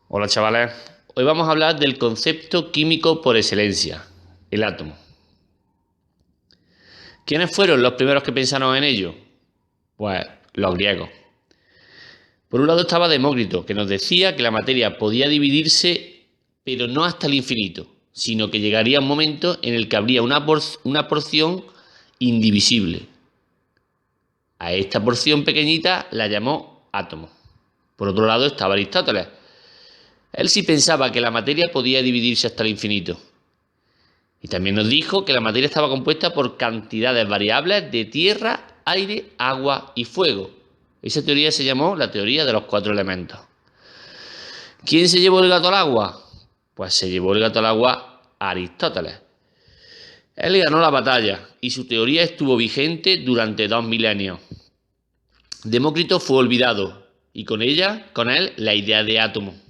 Hola chavales, hoy vamos a hablar del concepto químico por excelencia, el átomo. ¿Quiénes fueron los primeros que pensaron en ello? Pues los griegos. Por un lado estaba Demócrito, que nos decía que la materia podía dividirse, pero no hasta el infinito, sino que llegaría un momento en el que habría una porción indivisible. A esta porción pequeñita la llamó átomo. Por otro lado estaba Aristóteles. Él sí pensaba que la materia podía dividirse hasta el infinito. Y también nos dijo que la materia estaba compuesta por cantidades variables de tierra, aire, agua y fuego. Esa teoría se llamó la teoría de los 4 elementos. ¿Quién se llevó el gato al agua? Pues se llevó el gato al agua Aristóteles. Él ganó la batalla y su teoría estuvo vigente durante 2 milenios. Demócrito fue olvidado y con él, la idea de átomo.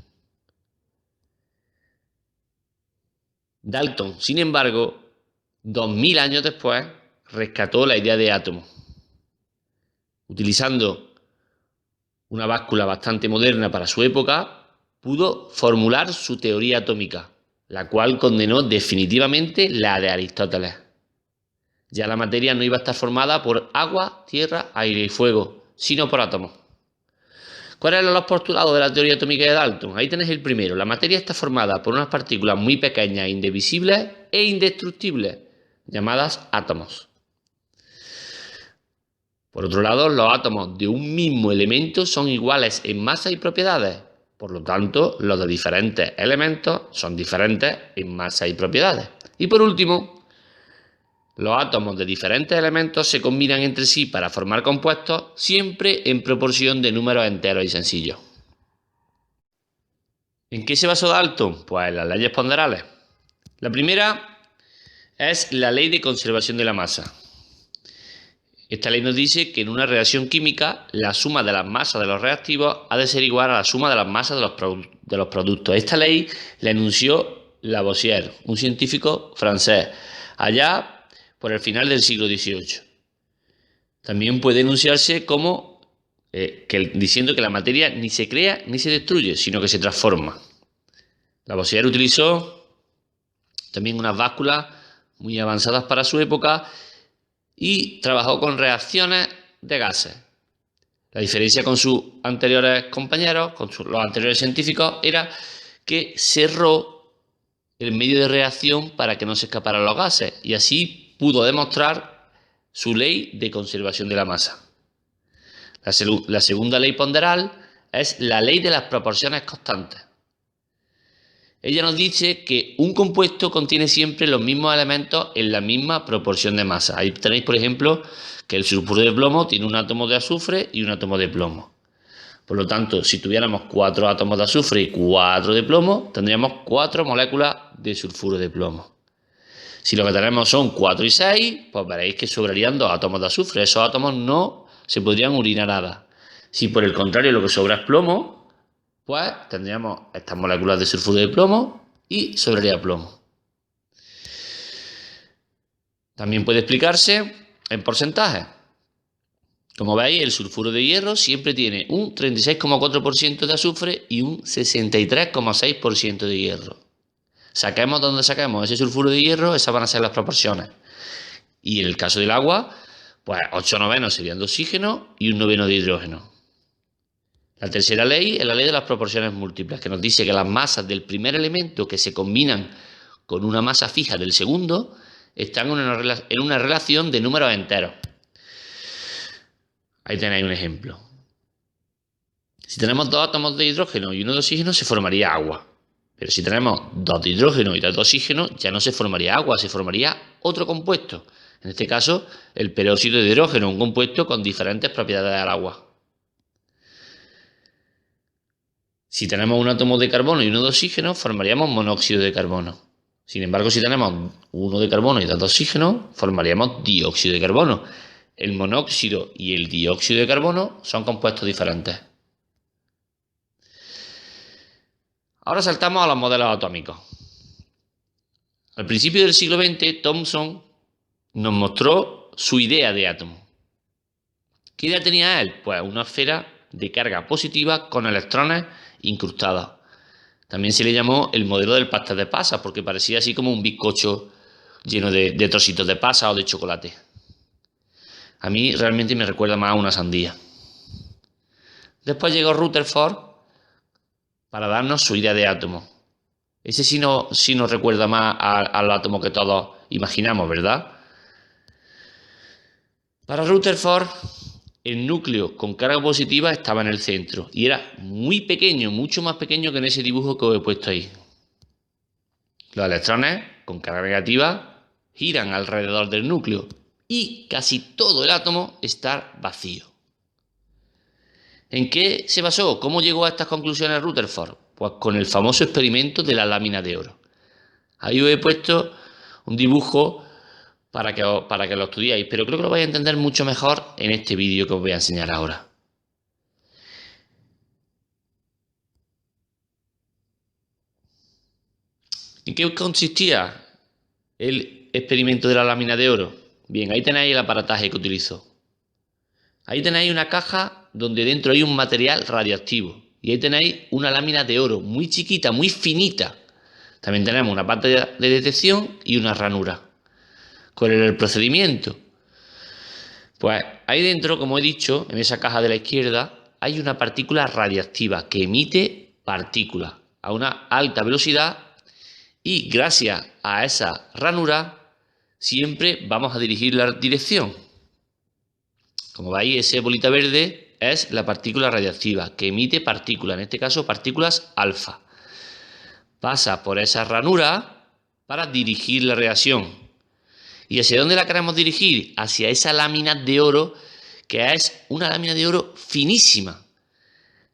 Dalton, sin embargo, 2000 años después, rescató la idea de átomo. Utilizando una báscula bastante moderna para su época, pudo formular su teoría atómica, la cual condenó definitivamente la de Aristóteles. Ya la materia no iba a estar formada por agua, tierra, aire y fuego, sino por átomos. ¿Cuáles eran los postulados de la teoría atómica de Dalton? Ahí tenéis el primero. La materia está formada por unas partículas muy pequeñas, indivisibles e indestructibles, llamadas átomos. Por otro lado, los átomos de un mismo elemento son iguales en masa y propiedades. Por lo tanto, los de diferentes elementos son diferentes en masa y propiedades. Y por último, los átomos de diferentes elementos se combinan entre sí para formar compuestos siempre en proporción de números enteros y sencillos. ¿En qué se basó Dalton? Pues en las leyes ponderales. La primera es la ley de conservación de la masa. Esta ley nos dice que en una reacción química la suma de las masas de los reactivos ha de ser igual a la suma de las masas de los productos. Esta ley la enunció Lavoisier, un científico francés, allá por el final del siglo XVIII. También puede enunciarse como diciendo que la materia ni se crea ni se destruye, sino que se transforma. Lavoisier utilizó también unas básculas muy avanzadas para su época y trabajó con reacciones de gases. La diferencia con sus anteriores compañeros, los anteriores científicos, era que cerró el medio de reacción para que no se escaparan los gases y así pudo demostrar su ley de conservación de la masa. La segunda ley ponderal es la ley de las proporciones constantes. Ella nos dice que un compuesto contiene siempre los mismos elementos en la misma proporción de masa. Ahí tenéis, por ejemplo, que el sulfuro de plomo tiene un átomo de azufre y un átomo de plomo. Por lo tanto, si tuviéramos 4 átomos de azufre y 4 de plomo, tendríamos 4 moléculas de sulfuro de plomo. Si lo que tenemos son 4 y 6, pues veréis que sobrarían 2 átomos de azufre. Esos átomos no se podrían unir a nada. Si por el contrario lo que sobra es plomo, pues tendríamos estas moléculas de sulfuro de plomo y sobraría plomo. También puede explicarse en porcentajes. Como veis, el sulfuro de hierro siempre tiene un 36,4% de azufre y un 63,6% de hierro. Saquemos donde saquemos ese sulfuro de hierro, esas van a ser las proporciones. Y en el caso del agua, pues 8 novenos serían de oxígeno y un noveno de hidrógeno. La tercera ley es la ley de las proporciones múltiples, que nos dice que las masas del primer elemento que se combinan con una masa fija del segundo están en una relación de números enteros. Ahí tenéis un ejemplo. Si tenemos 2 átomos de hidrógeno y 1 de oxígeno, se formaría agua. Pero si tenemos 2 de hidrógeno y 2 de oxígeno, ya no se formaría agua, se formaría otro compuesto. En este caso, el peróxido de hidrógeno, un compuesto con diferentes propiedades del agua. Si tenemos un átomo de carbono y 1 de oxígeno, formaríamos monóxido de carbono. Sin embargo, si tenemos 1 de carbono y 2 de oxígeno, formaríamos dióxido de carbono. El monóxido y el dióxido de carbono son compuestos diferentes. Ahora saltamos a los modelos atómicos. Al principio del siglo XX, Thomson nos mostró su idea de átomo. ¿Qué idea tenía él? Pues una esfera de carga positiva con electrones incrustados. También se le llamó el modelo del pastel de pasas, porque parecía así como un bizcocho lleno de trocitos de pasa o de chocolate. A mí realmente me recuerda más a una sandía. Después llegó Rutherford para darnos su idea de átomo. Ese sí nos recuerda más al átomo que todos imaginamos, ¿verdad? Para Rutherford, el núcleo con carga positiva estaba en el centro y era muy pequeño, mucho más pequeño que en ese dibujo que os he puesto ahí. Los electrones con carga negativa giran alrededor del núcleo y casi todo el átomo está vacío. ¿En qué se basó? ¿Cómo llegó a estas conclusiones Rutherford? Pues con el famoso experimento de la lámina de oro. Ahí os he puesto un dibujo para que lo estudiéis, pero creo que lo vais a entender mucho mejor en este vídeo que os voy a enseñar ahora. ¿En qué consistía el experimento de la lámina de oro? Bien, ahí tenéis el aparataje que utilizó. Ahí tenéis una caja donde dentro hay un material radioactivo. Y ahí tenéis una lámina de oro muy chiquita, muy finita. También tenemos una pantalla de detección y una ranura. ¿Cuál era el procedimiento? Pues ahí dentro, como he dicho, en esa caja de la izquierda, hay una partícula radiactiva que emite partículas a una alta velocidad y gracias a esa ranura siempre vamos a dirigir la dirección. Como veis, esa bolita verde es la partícula radiactiva que emite partículas, en este caso partículas alfa. Pasa por esa ranura para dirigir la reacción. ¿Y hacia dónde la queremos dirigir? Hacia esa lámina de oro, que es una lámina de oro finísima.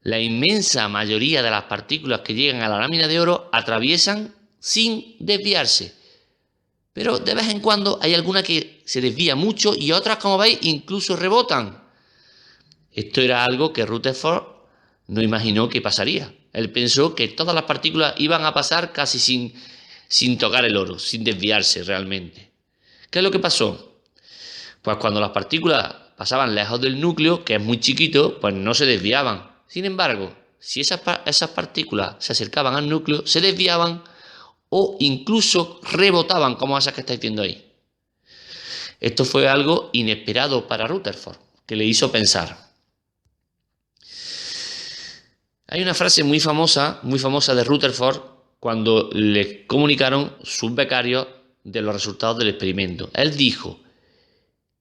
La inmensa mayoría de las partículas que llegan a la lámina de oro atraviesan sin desviarse. Pero de vez en cuando hay alguna que se desvía mucho y otras, como veis, incluso rebotan. Esto era algo que Rutherford no imaginó que pasaría. Él pensó que todas las partículas iban a pasar casi sin tocar el oro, sin desviarse realmente. ¿Qué es lo que pasó? Pues cuando las partículas pasaban lejos del núcleo, que es muy chiquito, pues no se desviaban. Sin embargo, si esas partículas se acercaban al núcleo, se desviaban o incluso rebotaban, como esas que estáis viendo ahí. Esto fue algo inesperado para Rutherford, que le hizo pensar. Hay una frase muy famosa de Rutherford cuando le comunicaron sus becarios de los resultados del experimento. Él dijo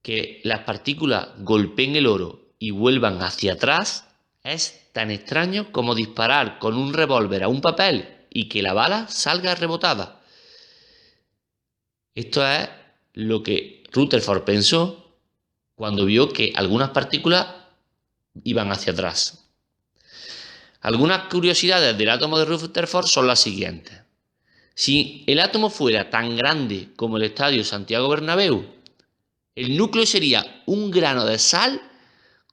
que las partículas golpeen el oro y vuelvan hacia atrás es tan extraño como disparar con un revólver a un papel y que la bala salga rebotada. Esto es lo que Rutherford pensó cuando vio que algunas partículas iban hacia atrás. Algunas curiosidades del átomo de Rutherford son las siguientes. Si el átomo fuera tan grande como el Estadio Santiago Bernabéu, el núcleo sería un grano de sal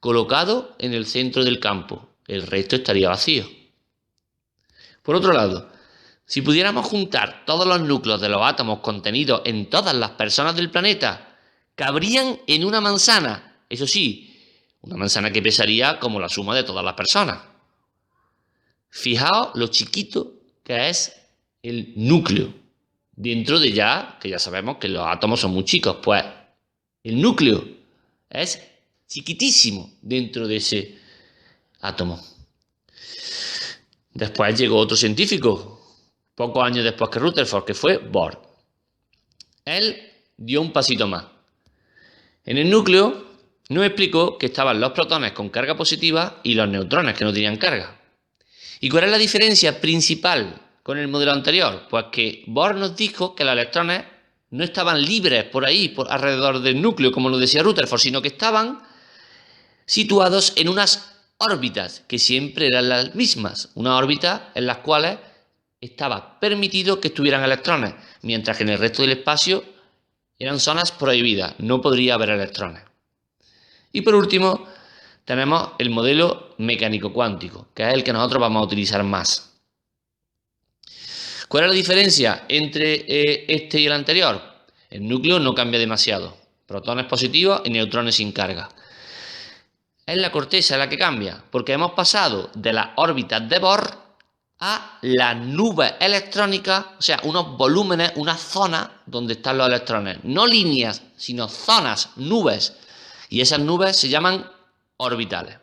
colocado en el centro del campo. El resto estaría vacío. Por otro lado, si pudiéramos juntar todos los núcleos de los átomos contenidos en todas las personas del planeta, cabrían en una manzana. Eso sí, una manzana que pesaría como la suma de todas las personas. Fijaos lo chiquito que es el núcleo. Dentro de que ya sabemos que los átomos son muy chicos, pues el núcleo es chiquitísimo dentro de ese átomo. Después llegó otro científico, pocos años después que Rutherford, que fue Bohr. Él dio un pasito más. En el núcleo nos explicó que estaban los protones con carga positiva y los neutrones que no tenían carga. ¿Y cuál es la diferencia principal con el modelo anterior? Pues que Bohr nos dijo que los electrones no estaban libres por ahí, por alrededor del núcleo, como lo decía Rutherford, sino que estaban situados en unas órbitas que siempre eran las mismas, unas órbitas en las cuales estaba permitido que estuvieran electrones, mientras que en el resto del espacio eran zonas prohibidas, no podría haber electrones. Y por último, tenemos el modelo mecánico cuántico, que es el que nosotros vamos a utilizar más. ¿Cuál es la diferencia entre este y el anterior? El núcleo no cambia demasiado, protones positivos y neutrones sin carga. Es la corteza la que cambia, porque hemos pasado de las órbitas de Bohr a las nubes electrónicas, o sea, unos volúmenes, unas zonas donde están los electrones. No líneas, sino zonas, nubes. Y esas nubes se llaman orbitales.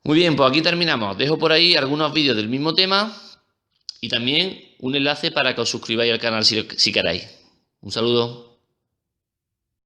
Muy bien, pues aquí terminamos. Dejo por ahí algunos vídeos del mismo tema y también un enlace para que os suscribáis al canal si queréis. Un saludo.